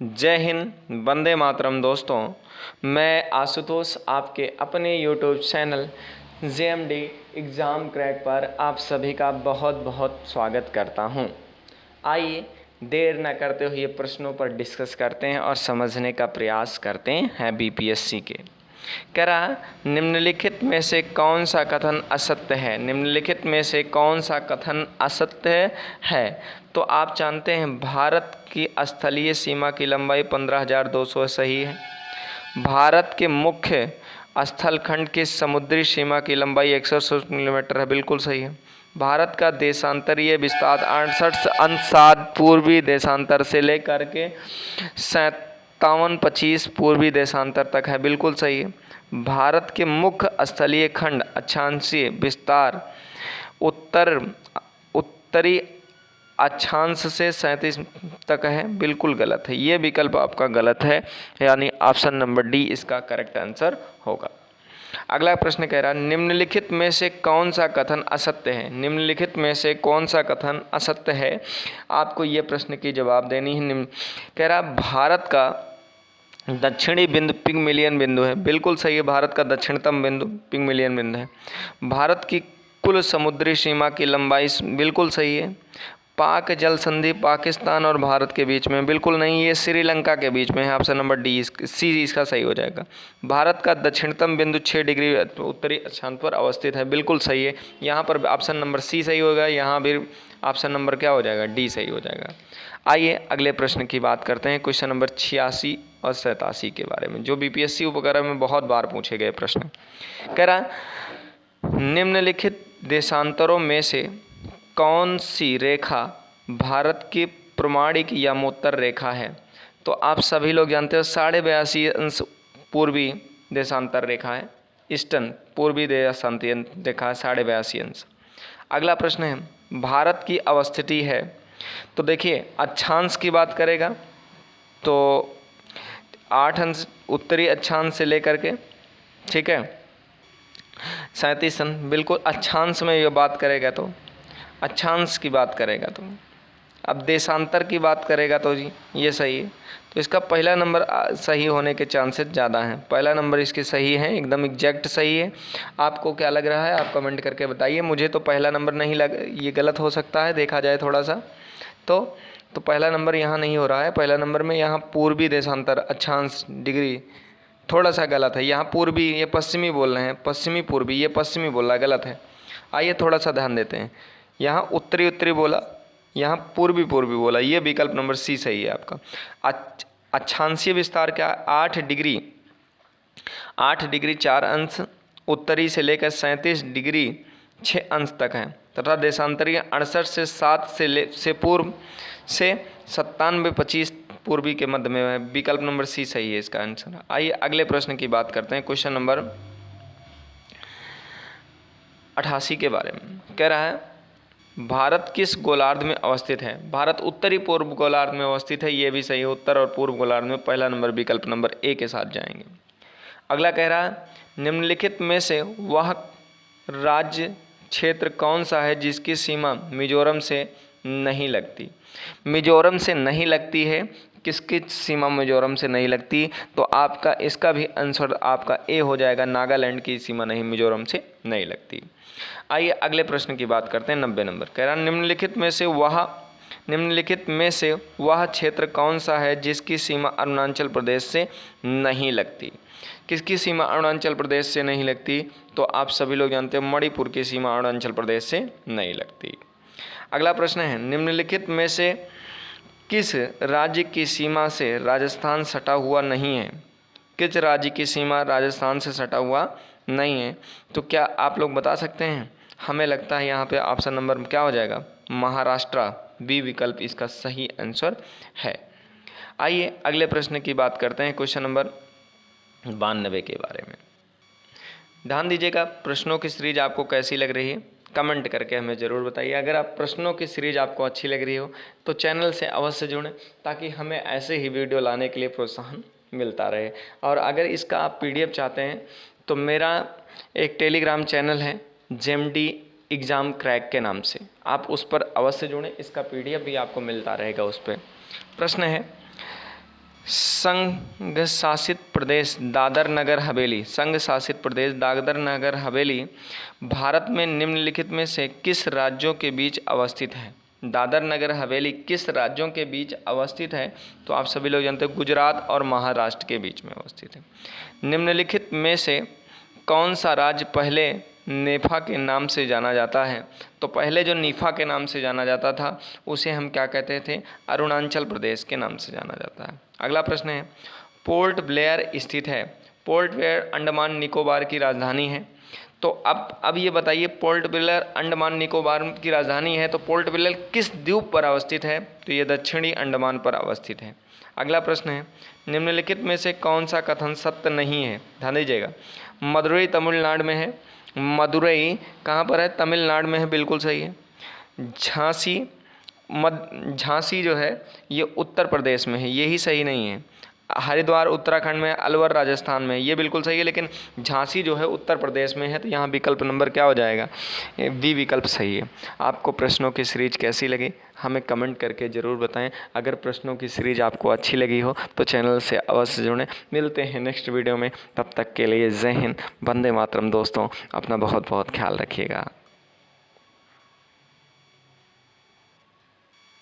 जय हिंद, वंदे मातरम। दोस्तों, मैं आशुतोष आपके अपने YouTube channel JMD exam crack पर आप सभी का बहुत बहुत स्वागत करता हूं। आइए देर न करते हुए प्रश्नों पर डिस्कस करते हैं और समझने का प्रयास करते हैं बीपीएससी के। कह रहा निम्नलिखित में से कौन सा कथन असत्य है। निम्नलिखित में से कौन सा कथन असत्य है। तो आप जानते हैं भारत की स्थलीय सीमा की लंबाई 15,200 सही है। भारत के मुख्य स्थल खंड की समुद्री सीमा की लंबाई 160 किलोमीटर है, बिल्कुल सही है। भारत का देशांतरीय विस्तार 68 अंशात पूर्वी देशांतर से लेकर के 57-25 पूर्वी देशांतर तक है, बिल्कुल सही है। भारत के मुख्य स्थलीय खंड अक्षांशीय विस्तार उत्तरी अक्षांश से 37 तक है, बिल्कुल गलत है। ये विकल्प आपका गलत है, यानी ऑप्शन नंबर डी इसका करेक्ट आंसर होगा। अगला प्रश्न कह रहा है निम्नलिखित में से कौन सा कथन असत्य है। निम्नलिखित में से कौन सा कथन असत्य है, आपको ये प्रश्न की जवाब देनी है। कह रहा भारत का दक्षिणी बिंदु पिगमिलियन बिंदु है, बिल्कुल सही है। भारत का दक्षिणतम बिंदु पिगमिलियन बिंदु है। भारत की कुल समुद्री सीमा की लंबाई बिल्कुल सही है। पाक जल संधि पाकिस्तान और भारत के बीच में, बिल्कुल नहीं, ये श्रीलंका के बीच में है। ऑप्शन नंबर डी सी इसका सही हो जाएगा। भारत का दक्षिणतम बिंदु 6 डिग्री उत्तरी अक्षांश पर अवस्थित है, बिल्कुल सही है। यहाँ पर ऑप्शन नंबर सी सही होगा, यहाँ भी ऑप्शन नंबर क्या हो जाएगा, डी सही हो जाएगा। आइए अगले प्रश्न की बात करते हैं, क्वेश्चन नंबर 86 और 87 के बारे में, जो बीपीएससी उपग्रह में बहुत बार पूछे गए प्रश्न। कह रहा निम्नलिखित देशांतरों में से कौन सी रेखा भारत की प्रमाणिक यमोत्तर रेखा है। तो आप सभी लोग जानते हो 82.5 अंश पूर्वी देशांतर रेखा है, ईस्टर्न पूर्वी देशांतर रेखा है 82.5 अंश। अगला प्रश्न है भारत की अवस्थिति है। तो देखिए अक्षांश की बात करेगा तो 8 अंश उत्तरी अक्षांश से लेकर के, ठीक है, 37 अंश, बिल्कुल अक्षांश में ये बात करेगा तो अक्षांश की बात करेगा तो। अब देशांतर की बात करेगा तो जी ये सही है। तो इसका पहला नंबर सही होने के चांसेस ज़्यादा हैं। पहला नंबर इसके सही है, एकदम एग्जैक्ट सही है। आपको क्या लग रहा है, आप कमेंट करके बताइए। मुझे तो पहला नंबर नहीं लग, ये गलत हो सकता है, देखा जाए थोड़ा सा तो पहला नंबर यहाँ नहीं हो रहा है। पहला नंबर में यहाँ पूर्वी देशांतर अक्षांश डिग्री थोड़ा सा गलत है। यहाँ पूर्वी, ये पश्चिमी बोल रहे हैं, पश्चिमी पूर्वी, ये पश्चिमी बोल रहा है, गलत है। आइए थोड़ा सा ध्यान देते हैं। यहाँ उत्तरी उत्तरी बोला, यहाँ पूर्वी पूर्वी बोला, ये विकल्प नंबर सी सही है आपका। अक्षांशीय विस्तार क्या, 8 डिग्री 4 अंश उत्तरी से लेकर 37 डिग्री 6 अंश तक है, तथा देशांतरीय 68 से 7 से पूर्व से 97-25 पूर्वी के मध्य में है। विकल्प नंबर सी सही है इसका आंसर। आइए अगले प्रश्न की बात करते हैं, क्वेश्चन नंबर 88 के बारे में। कह रहा है भारत किस गोलार्ध में अवस्थित है। भारत उत्तरी पूर्व गोलार्ध में अवस्थित है, ये भी सही है। उत्तर और पूर्व गोलार्ध में पहला नंबर विकल्प नंबर ए के साथ जाएंगे। अगला कह रहा है निम्नलिखित में से वह राज्य क्षेत्र कौन सा है जिसकी सीमा मिजोरम से नहीं लगती। मिजोरम से नहीं लगती है, किसकी सीमा मिजोरम से नहीं लगती, तो आपका इसका भी आंसर आपका ए हो जाएगा। नागालैंड की सीमा नहीं, मिजोरम से नहीं लगती। आइए अगले प्रश्न की बात करते हैं, 90 नंबर। कह रहा निम्नलिखित में से वह क्षेत्र कौन सा है जिसकी सीमा अरुणाचल प्रदेश से नहीं लगती। किसकी सीमा अरुणाचल प्रदेश से नहीं लगती, तो आप सभी लोग जानते हैं मणिपुर की सीमा अरुणाचल प्रदेश से नहीं लगती। अगला प्रश्न है निम्नलिखित में से किस राज्य की सीमा से राजस्थान सटा हुआ नहीं है। किस राज्य की सीमा राजस्थान से सटा हुआ नहीं है, तो क्या आप लोग बता सकते हैं। हमें लगता है यहाँ पे ऑप्शन नंबर क्या हो जाएगा, महाराष्ट्र, बी विकल्प इसका सही आंसर है। आइए अगले प्रश्न की बात करते हैं, क्वेश्चन नंबर 92 के बारे में। ध्यान दीजिएगा, प्रश्नों की सीरीज आपको कैसी लग रही है कमेंट करके हमें ज़रूर बताइए। अगर आप प्रश्नों की सीरीज आपको अच्छी लग रही हो तो चैनल से अवश्य जुड़ें, ताकि हमें ऐसे ही वीडियो लाने के लिए प्रोत्साहन मिलता रहे। और अगर इसका आप पीडीएफ चाहते हैं तो मेरा एक टेलीग्राम चैनल है जेएमडी एग्ज़ाम क्रैक के नाम से, आप उस पर अवश्य जुड़ें। इसका पीडीएफ भी आपको मिलता रहेगा उस पर। प्रश्न है संघ शासित प्रदेश दादर नगर हवेली, संघ शासित प्रदेश दादर नगर हवेली भारत में निम्नलिखित में से किस राज्यों के बीच अवस्थित है? दादर नगर हवेली किस राज्यों के बीच अवस्थित है? तो आप सभी लोग जानते हैं गुजरात और महाराष्ट्र के बीच में अवस्थित है। निम्नलिखित में से कौन सा राज्य पहले नेफा के नाम से जाना जाता है? तो पहले जो नीफा के नाम से जाना जाता था उसे हम क्या कहते थे? अरुणाचल प्रदेश के नाम से जाना जाता है। अगला प्रश्न है, पोर्ट ब्लेयर स्थित है। पोर्ट ब्लेयर अंडमान निकोबार की राजधानी है। तो अब ये बताइए, पोर्ट ब्लेयर अंडमान निकोबार की राजधानी है तो पोर्ट ब्लेयर किस द्वीप पर अवस्थित है? तो ये दक्षिणी अंडमान पर अवस्थित है। अगला प्रश्न है, निम्नलिखित में से कौन सा कथन सत्य नहीं है? ध्यान दीजिएगा। मदुरई तमिलनाडु में है। मदुरई कहाँ पर है? तमिलनाडु में है, बिल्कुल सही है। झांसी जो है ये उत्तर प्रदेश में है, यही सही नहीं है। हरिद्वार उत्तराखंड में, अलवर राजस्थान में, ये बिल्कुल सही है, लेकिन झांसी जो है उत्तर प्रदेश में है, तो यहाँ विकल्प नंबर क्या हो जाएगा? बी विकल्प सही है। आपको प्रश्नों की सीरीज कैसी लगी हमें कमेंट करके ज़रूर बताएं। अगर प्रश्नों की सीरीज आपको अच्छी लगी हो तो चैनल से अवश्य जुड़ें। मिलते हैं नेक्स्ट वीडियो में, तब तक के लिए जय हिंद, वंदे मातरम। दोस्तों अपना बहुत बहुत ख्याल रखिएगा।